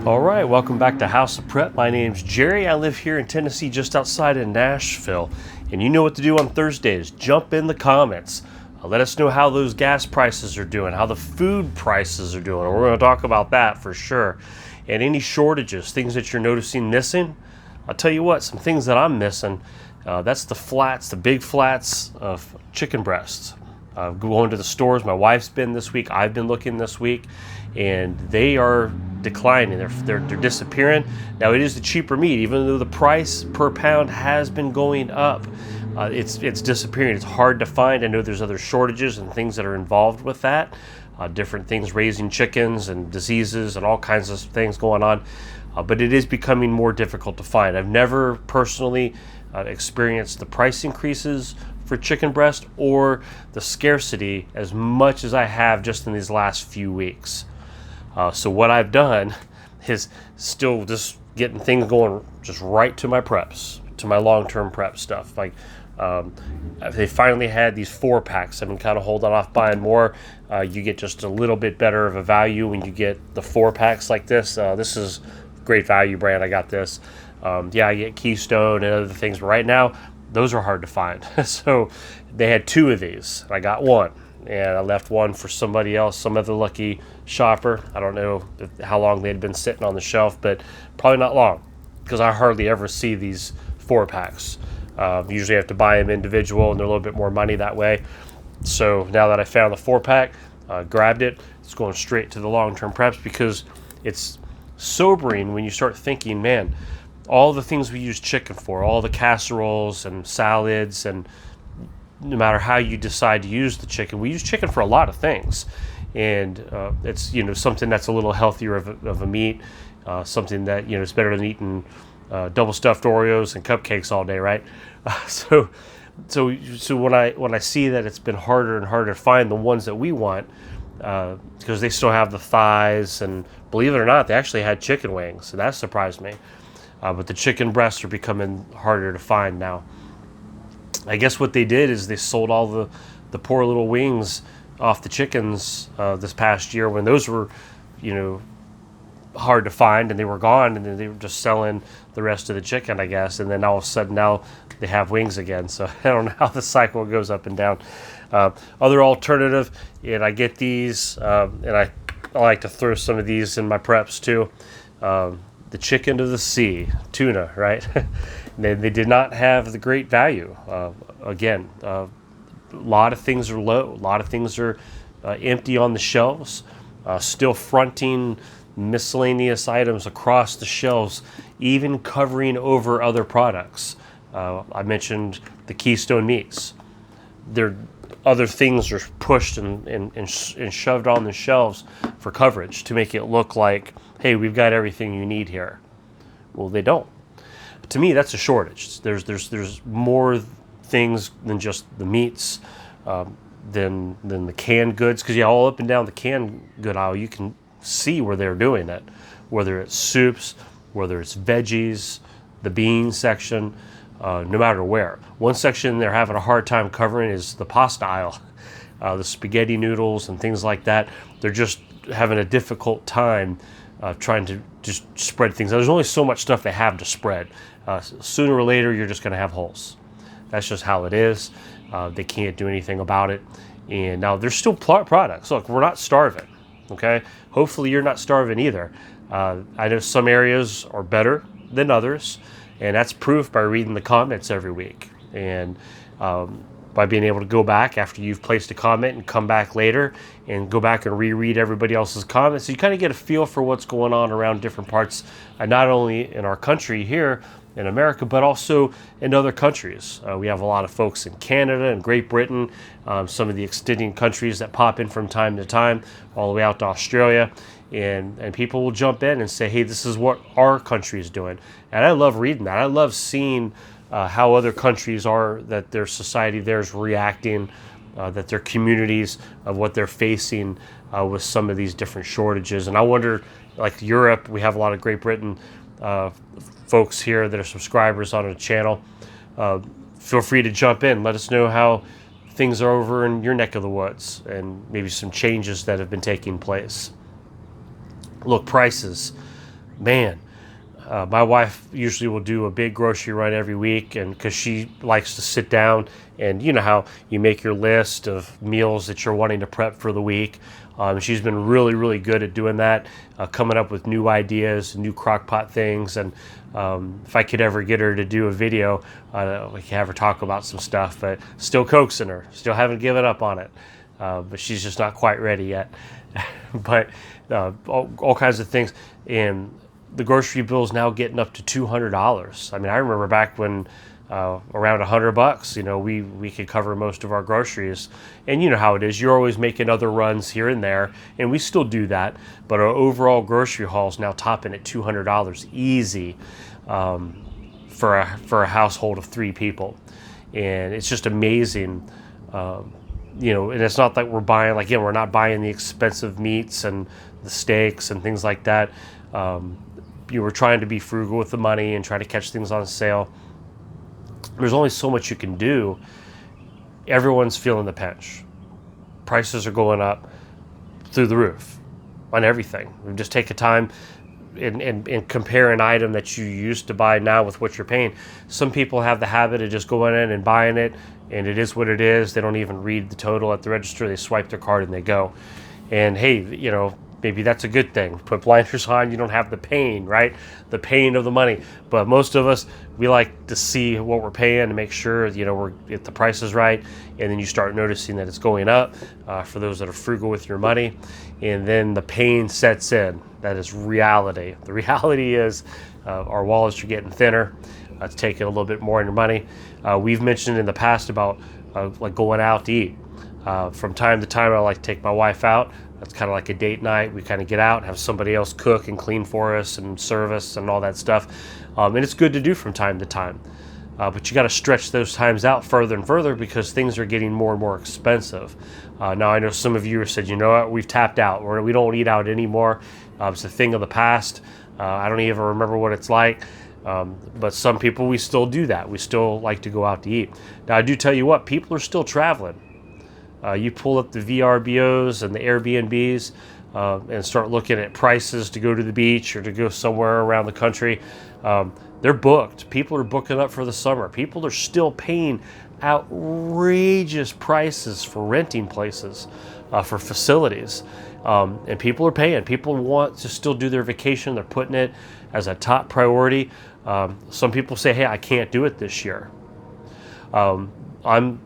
All right, welcome back to House of Prep. My name's Jerry. I live here in Tennessee, just outside of Nashville. And you know what to do on Thursdays. Jump in the comments. Let us know how those gas prices are doing, how the food prices are doing. We're going to talk about that for sure. And any shortages, things that you're noticing missing. I'll tell you what, some things that I'm missing. That's the flats, the big flats of chicken breasts. Going to the stores. My wife's been this week. I've been looking this week, and they are declining. They're disappearing. Now it is the cheaper meat, even though the price per pound has been going up. It's disappearing. It's hard to find. I know there's other shortages and things that are involved with that. Different things, raising chickens and diseases and all kinds of things going on. But it is becoming more difficult to find. I've never personally experienced the price increases for chicken breast or the scarcity as much as I have just in these last few weeks. So what I've done is still just getting things going just right to my preps, to my long-term prep stuff. Like they finally had these 4-packs. I've been kind of holding off buying more. You get just a little bit better of a value when you get the 4-packs like this. This is great value brand. I got this. I get Keystone and other things, but right now those are hard to find. So they had 2 of these. I got one, and I left one for somebody else, some other lucky shopper. I don't know how long they'd been sitting on the shelf, but probably not long, because I hardly ever see these 4-packs. Usually I have to buy them individual, and they're a little bit more money that way. So now that I found the 4-pack, grabbed it. It's going straight to the long-term preps, because it's sobering when you start thinking, man, all the things we use chicken for, all the casseroles and salads, and no matter how you decide to use the chicken, we use chicken for a lot of things. And it's something that's a little healthier of a meat, something that it's better than eating double stuffed Oreos and cupcakes all day, right? So when I see that it's been harder and harder to find the ones that we want, because they still have the thighs, and believe it or not, they actually had chicken wings, so that surprised me. But the chicken breasts are becoming harder to find now. I guess what they did is they sold all the poor little wings off the chickens this past year, when those were, hard to find, and they were gone, and then they were just selling the rest of the chicken, I guess. And then all of a sudden now they have wings again. So I don't know how the cycle goes up and down. Other alternative, and I get these, and I like to throw some of these in my preps too. The chicken of the sea, tuna, right? They did not have the great value. Again, a lot of things are low. A lot of things are empty on the shelves, still fronting miscellaneous items across the shelves, even covering over other products. I mentioned the Keystone meats. Other things are pushed and shoved on the shelves for coverage to make it look like, hey, we've got everything you need here. Well, they don't. To me, that's a shortage. There's more things than just the meats, than the canned goods. Because all up and down the canned good aisle, you can see where they're doing it. Whether it's soups, whether it's veggies, the beans section, no matter where. One section they're having a hard time covering is the pasta aisle. The spaghetti noodles and things like that. They're just having a difficult time trying to just spread things. There's only so much stuff they have to spread. Sooner or later, you're just going to have holes. That's just how it is. They can't do anything about it. And now there's still products. Look, we're not starving, okay? Hopefully you're not starving either. I know some areas are better than others, and that's proof by reading the comments every week. And by being able to go back after you've placed a comment and come back later and go back and reread everybody else's comments. So you kind of get a feel for what's going on around different parts, not only in our country here in America, but also in other countries. We have a lot of folks in Canada and Great Britain, some of the extending countries that pop in from time to time, all the way out to Australia. And people will jump in and say, hey, this is what our country is doing. And I love reading that. I love seeing how other countries are, that their society there is reacting, that their communities of what they're facing with some of these different shortages. And I wonder, like Europe, we have a lot of Great Britain folks here that are subscribers on the channel. Feel free to jump in. Let us know how things are over in your neck of the woods and maybe some changes that have been taking place. Look, prices. man, my wife usually will do a big grocery run every week, and because she likes to sit down and you know how you make your list of meals that you're wanting to prep for the week. She's been really, really good at doing that, coming up with new ideas, new crock pot things. And if I could ever get her to do a video, we could have her talk about some stuff, but still coaxing her, still haven't given up on it. But she's just not quite ready yet. But all kinds of things. And the grocery bill is now getting up to $200. I mean, I remember back when around $100, you know, we could cover most of our groceries. And you know how it is. You're always making other runs here and there, and we still do that. But our overall grocery haul is now topping at $200 easy for a household of 3 people. And it's just amazing. You know, and it's not like we're buying, like, again, we're not buying the expensive meats and the steaks and things like that. You were trying to be frugal with the money and try to catch things on sale. There's only so much you can do. Everyone's feeling the pinch. Prices are going up through the roof on everything. We just take a time and compare an item that you used to buy now with what you're paying. Some people have the habit of just going in and buying it, and it is what it is. They don't even read the total at the register. They swipe their card and they go. And hey, you know, maybe that's a good thing. Put blinders on, you don't have the pain, right? The pain of the money. But most of us, we like to see what we're paying to make sure, you know, if the price is right. And then you start noticing that it's going up for those that are frugal with your money. And then the pain sets in. That is reality. The reality is our wallets are getting thinner. It's taking a little bit more in your money. We've mentioned in the past about like going out to eat. From time to time, I like to take my wife out. That's kind of like a date night. We kind of get out and have somebody else cook and clean for us and serve us and all that stuff. And it's good to do from time to time. But you got to stretch those times out further and further because things are getting more and more expensive. Now, I know some of you have said, you know what, we've tapped out. We don't eat out anymore. It's a thing of the past. I don't even remember what it's like. But some people, we still do that. We still like to go out to eat. Now, I do tell you what, people are still traveling. You pull up the VRBOs and the Airbnbs and start looking at prices to go to the beach or to go somewhere around the country. They're booked. People are booking up for the summer. People are still paying outrageous prices for renting places, for facilities. And people are paying. People want to still do their vacation. They're putting it as a top priority. Some people say, hey, I can't do it this year. I'm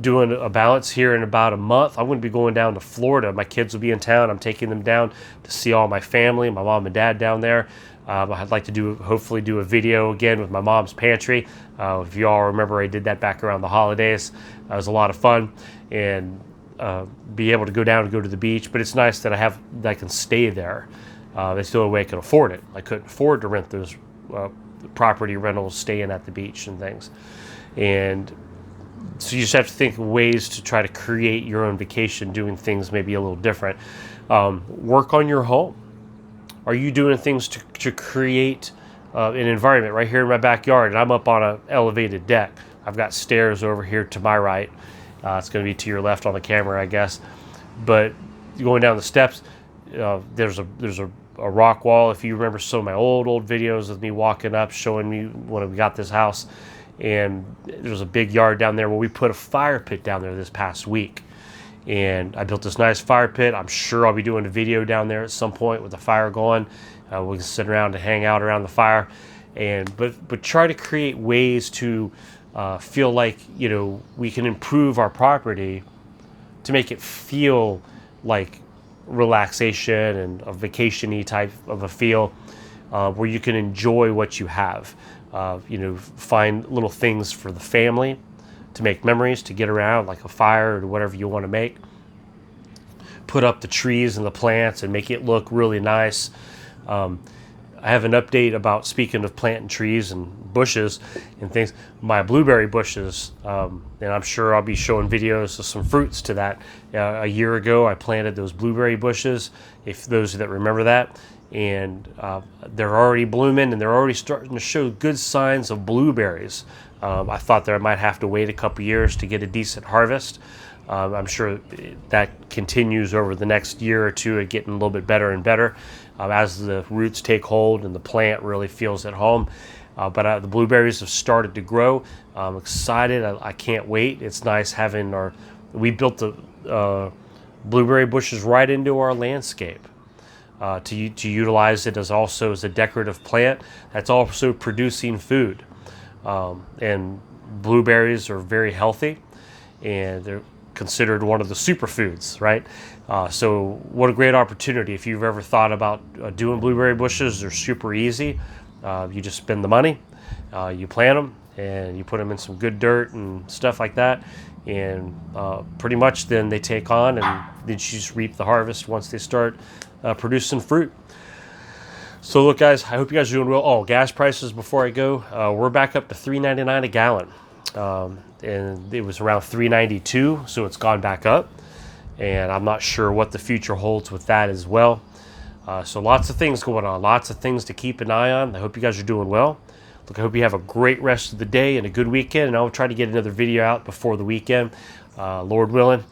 doing a balance here in about a month. I'm going to be going down to Florida. My kids will be in town. I'm taking them down to see all my family, my mom and dad down there. I'd like to hopefully do a video again with my mom's pantry. If you all remember, I did that back around the holidays. It was a lot of fun, and be able to go down and go to the beach. But it's nice that I can stay there. That's the only way I can afford it. I couldn't afford to rent those property rentals, staying at the beach and things. And so you just have to think of ways to try to create your own vacation, doing things maybe a little different. Work on your home. Are you doing things to create an environment? Right here in my backyard, and I'm up on an elevated deck. I've got stairs over here to my right. It's going to be to your left on the camera, I guess. But going down the steps, there's a rock wall. If you remember some of my old videos of me walking up, showing me when we got this house, and there's a big yard down there where we put a fire pit down there this past week. And I built this nice fire pit. I'm sure I'll be doing a video down there at some point with the fire going. We can sit around and hang out around the fire, but try to create ways to feel like, you know, we can improve our property to make it feel like relaxation and a vacation-y type of a feel, where you can enjoy what you have. You know, find little things for the family to make memories, to get around, like a fire or whatever you want to make. Put up the trees and the plants and make it look really nice. I have an update about, speaking of planting trees and bushes and things, my blueberry bushes, and I'm sure I'll be showing videos of some fruits to that. A year ago, I planted those blueberry bushes, if those that remember that, and they're already blooming and they're already starting to show good signs of blueberries. I thought that I might have to wait a couple years to get a decent harvest, I'm sure that continues over the next year or two, at getting a little bit better and better as the roots take hold and the plant really feels at home. But the blueberries have started to grow. I'm excited. I can't wait. It's nice having we built the blueberry bushes right into our landscape to utilize it as a decorative plant that's also producing food. And blueberries are very healthy, and they're considered one of the superfoods, right? So what a great opportunity. If you've ever thought about doing blueberry bushes, they're super easy. You just spend the money, you plant them, and you put them in some good dirt and stuff like that, and pretty much then they take on, and then you just reap the harvest once they start producing fruit. So look, guys, I hope you guys are doing well. Oh, gas prices before I go, we're back up to $3.99 a gallon. And it was around $3.92, so it's gone back up, and I'm not sure what the future holds with that as well. So lots of things going on, lots of things to keep an eye on. I hope you guys are doing well. Look, I hope you have a great rest of the day and a good weekend, and I'll try to get another video out before the weekend, Lord willing.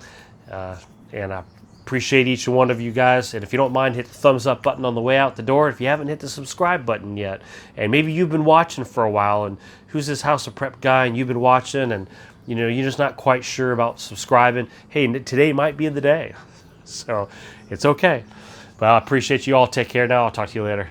And I appreciate each one of you guys. And if you don't mind, hit the thumbs up button on the way out the door. If you haven't hit the subscribe button yet, and maybe you've been watching for a while, and who's this House of Prep guy, and you've been watching, and you're just not quite sure about subscribing, hey, today might be the day. So it's okay. But I appreciate you all. Take care now. I'll talk to you later.